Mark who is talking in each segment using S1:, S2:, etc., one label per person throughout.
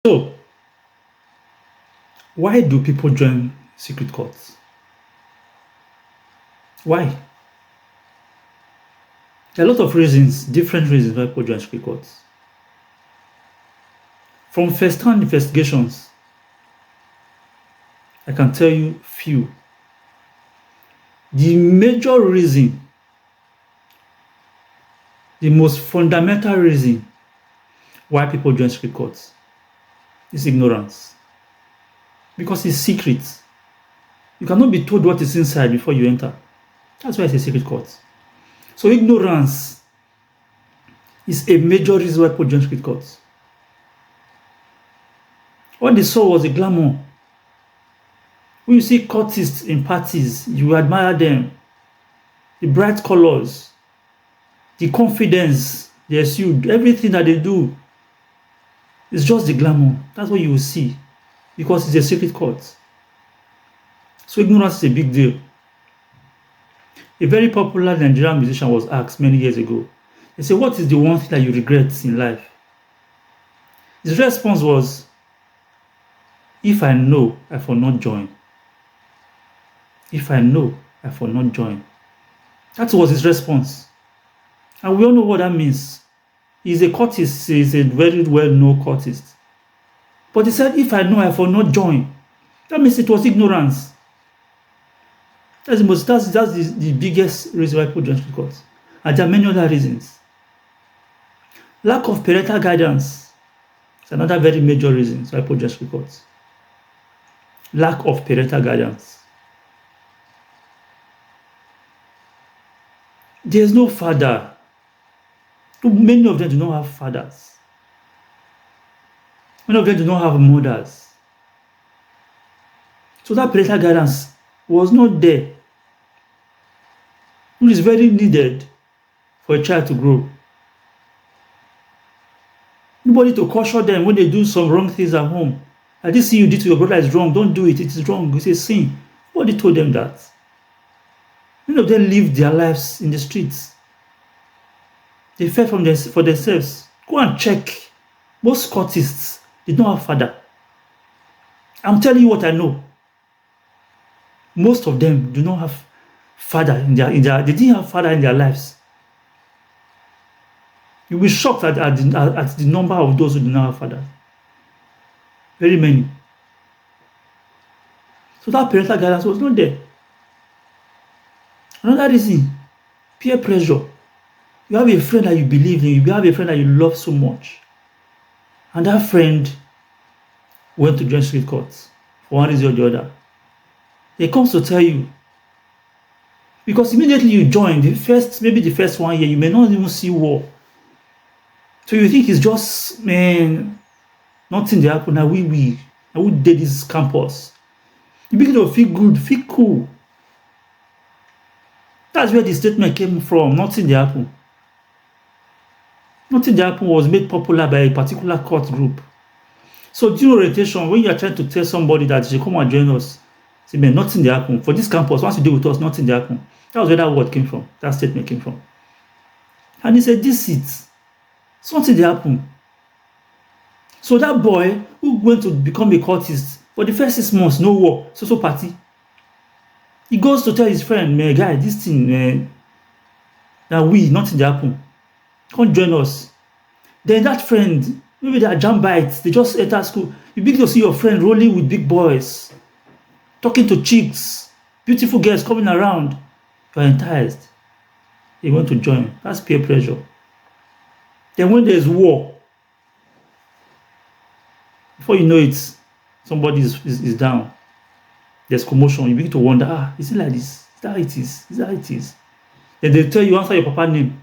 S1: So, why do people join secret cults? Why? There are a lot of reasons, different reasons why people join secret cults. From first-hand investigations, I can tell you few. The major reason, the most fundamental reason why people join secret cults is ignorance. Because it's secret. You cannot be told what is inside before you enter. That's why it's a secret cult. So ignorance is a major reason why people join secret cults. What they saw was a glamour. When you see cultists in parties, you admire them. The bright colors, the confidence they exude, everything that they do is just the glamour. That's what you will see because it's a secret cult. So ignorance is a big deal. A very popular Nigerian musician was asked many years ago. They said, what is the one thing that you regret in life? His response was, if I know, I will not join. If I know, I will not join. That was his response. And we all know what that means. He's a cultist, he's a very well-known cultist. But he said, if I know, I will not join. That means it was ignorance. That's the biggest reason why people join secret cults. And there are many other reasons. Lack of parental guidance is another very major reason why people join secret cults. Lack of parental guidance. There's no father. Many of them do not have fathers. Many of them do not have mothers. So that parental guidance was not there. It is very needed for a child to grow. Nobody to caution them when they do some wrong things at home. Like this thing you did to your brother is wrong. Don't do it. It is wrong. It's a sin. Nobody told them that. Many of them lived their lives in the streets. They fed for themselves. Go and check. Most cultists did not have father. I'm telling you what I know. Most of them do not have father in their they didn't have father in their lives. You'll be shocked at the number of those who do not have father. Very many. So that parental guidance was not there. Another reason, peer pressure. You have a friend that you believe in, you have a friend that you love so much. And that friend went to join secret cults for one reason or the other. He comes to tell you. Because immediately you join, maybe the first 1 year, you may not even see war. So you think it's just, man, nothing there happen. Now we did this campus. You begin to feel good, feel cool. That's where the statement came from. Nothing there happen. Nothing there happen was made popular by a particular cult group. So during orientation, when you are trying to tell somebody that they come and join us, say, man, nothing there happen. For this campus, once you deal with us, nothing there happen. That was where that word came from. That statement came from. And he said, this is something there happen. So that boy who went to become a cultist, for the first 6 months, no war, so party. He goes to tell his friend, man, guy, this thing, man, that nothing there happen. Come join us. Then that friend, maybe they are jam bites, they just enter school. You begin to see your friend rolling with big boys, talking to chicks, beautiful girls coming around. You are enticed. You want to join. That's peer pressure. Then when there's war, before you know it, somebody is down. There's commotion. You begin to wonder, is it like this? Is that how it is? Is that how it is? Then they tell you, answer your papa name.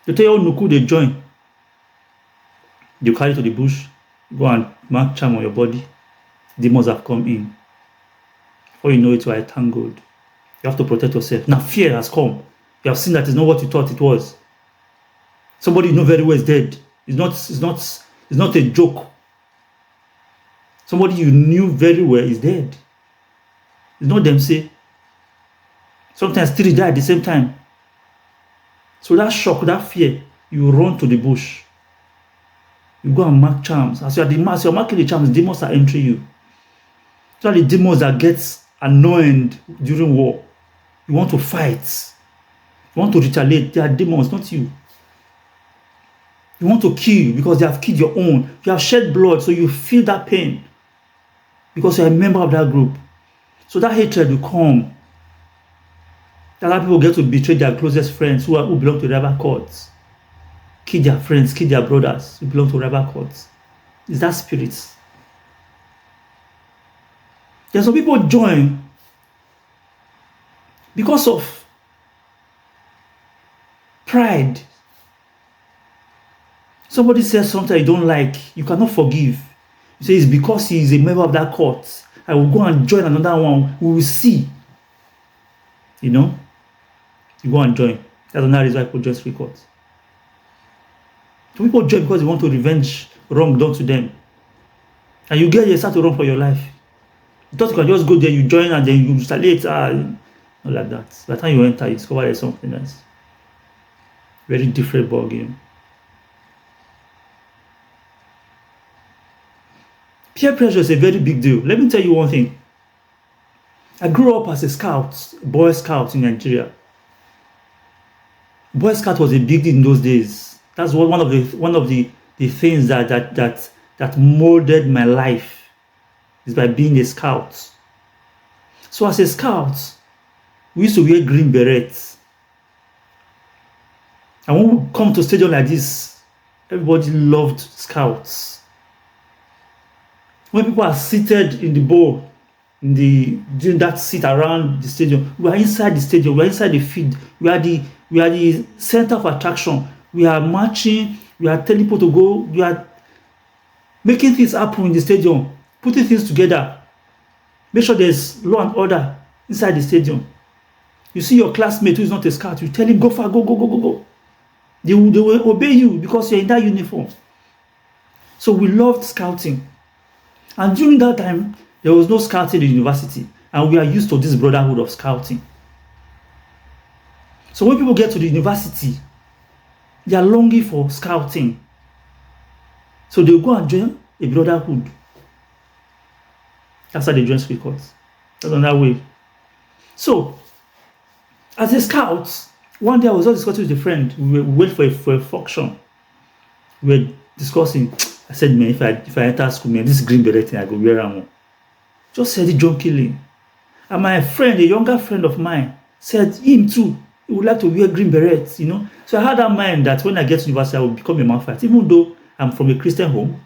S1: They tell you how Nuku they join. You carry to the bush, go and mark charm on your body. Demons have come in. Before you know it, you are entangled. You have to protect yourself. Now fear has come. You have seen that it's not what you thought it was. Somebody you know very well is dead. It's not a joke. Somebody you knew very well is dead. It's not them say. Sometimes 3 die at the same time. So that shock, that fear, you run to the bush. You go and mark charms. As you're marking the charms, demons are entering you. So the demons that get annoyed during war. You want to fight. You want to retaliate. They are demons, not you. You want to kill because they have killed your own. You have shed blood, so you feel that pain because you're a member of that group. So that hatred will come. A lot of people get to betray their closest friends who belong to rival courts. Kill their friends, kill their brothers who belong to rival courts. It's that spirit. There's some people join because of pride. Somebody says something you don't like, you cannot forgive. You say it's because he is a member of that court. I will go and join another one. We will see. You know? You go and join. That's another reason why people join street courts. So people join because they want to revenge wrong done to them. And you get here, start to run for your life. You thought you can just go there, you join, and then you retaliate. Not like that. By the time you enter, you discover there's something else. Very different ball game. Peer pressure is a very big deal. Let me tell you one thing. I grew up as a scout, Boy Scout in Nigeria. Boy Scout was a big deal in those days. That's one of the things that molded my life, is by being a scout. So as a scout, we used to wear green berets. And when we come to a stadium like this, everybody loved scouts. When people are seated in the bowl, during that seat around the stadium, we are inside the stadium, we are inside the field, we are the center of attraction. We are marching, we are telling people to go, we are making things happen in the stadium, putting things together. Make sure there's law and order inside the stadium. You see your classmate who is not a scout, you tell him, go far, go. They will obey you because you're in that uniform. So we loved scouting. And during that time, there was no scouting in the university. And we are used to this brotherhood of scouting. So when people get to the university, they are longing for scouting. So they'll go and join a brotherhood. That's how they join street courts. That's another way. So, as a scout, one day I was just discussing with a friend. We went for a function. We were discussing. I said, man, if I enter school, man, this green beret thing, I go wear them. Just said it jokingly. And my friend, a younger friend of mine, said him too, he would like to wear green berets, you know. So I had that mind that when I get to university, I will become a Maphite. Even though I'm from a Christian home,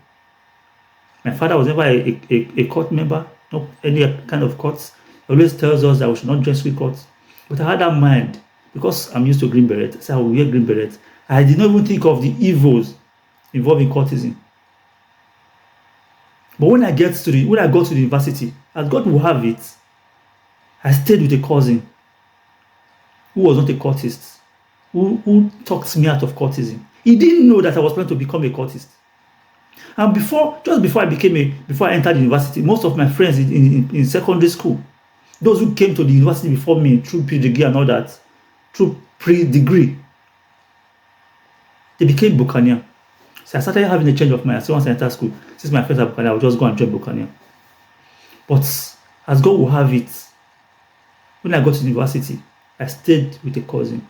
S1: my father was never a court member, not any kind of courts. He always tells us that we should not join street courts. But I had that mind because I'm used to green beret. So I will wear green berets. I did not even think of the evils involved in cultism. But when I got to the university, as God will have it, I stayed with a cousin who was not a cultist, who talked me out of cultism. He didn't know that I was planning to become a cultist. And before I entered the university, most of my friends in secondary school, those who came to the university before me through pre-degree and all that, through pre-degree, they became Buccaneer. So I started having a change of mind. So once I entered school, since my friends are Buccaneer, I would just go and join Buccaneer. But as God will have it, when I got to university, I stayed with a cousin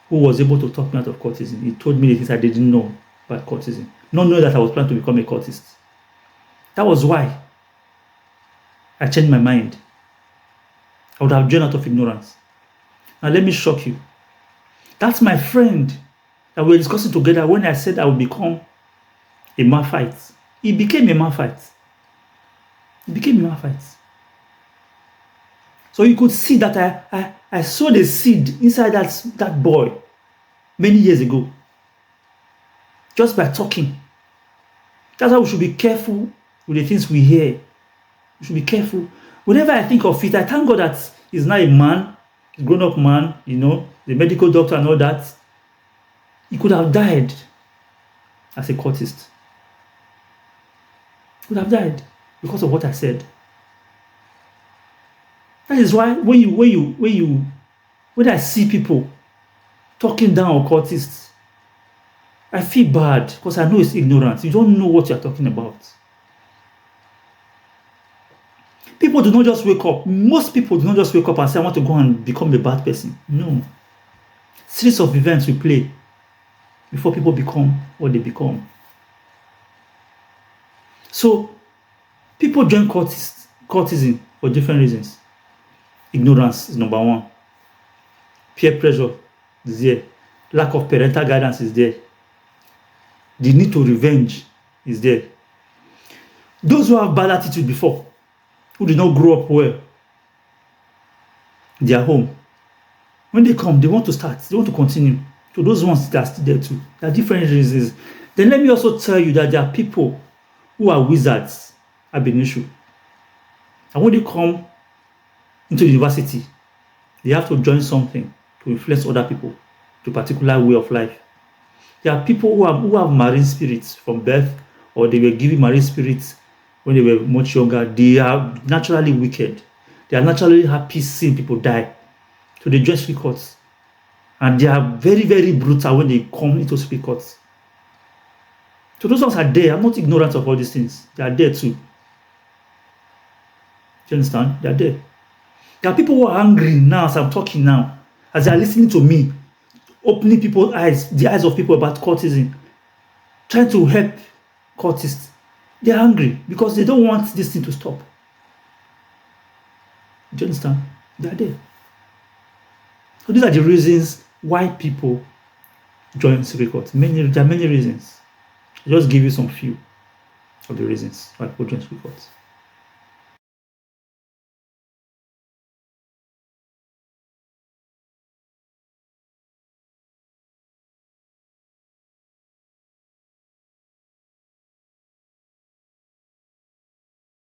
S1: who was able to talk me out of cultism. He told me the things I didn't know about cultism, not knowing that I was planning to become a cultist. That was why I changed my mind. I would have joined out of ignorance. Now let me shock you. That's my friend that we were discussing together when I said I would become a Maphite. He became a Maphite. So you could see that I sowed a seed inside that boy many years ago. Just by talking. That's why we should be careful with the things we hear. We should be careful. Whenever I think of it, I thank God that he's now a man, a grown-up man, you know, the medical doctor and all that. He could have died as a cultist. He could have died because of what I said. That is why when I see people talking down on cultists, I feel bad because I know it's ignorance. You don't know what you're talking about. People do not just wake up. Most people do not just wake up and say, I want to go and become a bad person. No. Series of events will play before people become what they become. So, people join cultism for different reasons. Ignorance is number one. Peer pressure is there. Lack of parental guidance is there. The need to revenge is there. Those who have bad attitude before, who did not grow up well, they are home. When they come, they want to start, they want to continue. So those ones that are still there too. There are different reasons. Then let me also tell you that there are people who are wizards at Benishu. And when they come into the university, they have to join something to influence other people to a particular way of life. There are people who have marine spirits from birth, or they were given marine spirits when they were much younger. They are naturally wicked. They are naturally happy seeing people die. So they join spirit courts. And they are very, very brutal when they come into spirit courts. So those ones are there. I'm not ignorant of all these things. They are there too. Do you understand? They are there. There are people who are angry now as I'm talking now, as they are listening to me, opening people's eyes, the eyes of people about cultism, trying to help cultists. They are angry because they don't want this thing to stop. Do you understand? They are there. So these are the reasons why people join spirit courts. There are many reasons. I'll just give you some few of the reasons why people join spirit courts.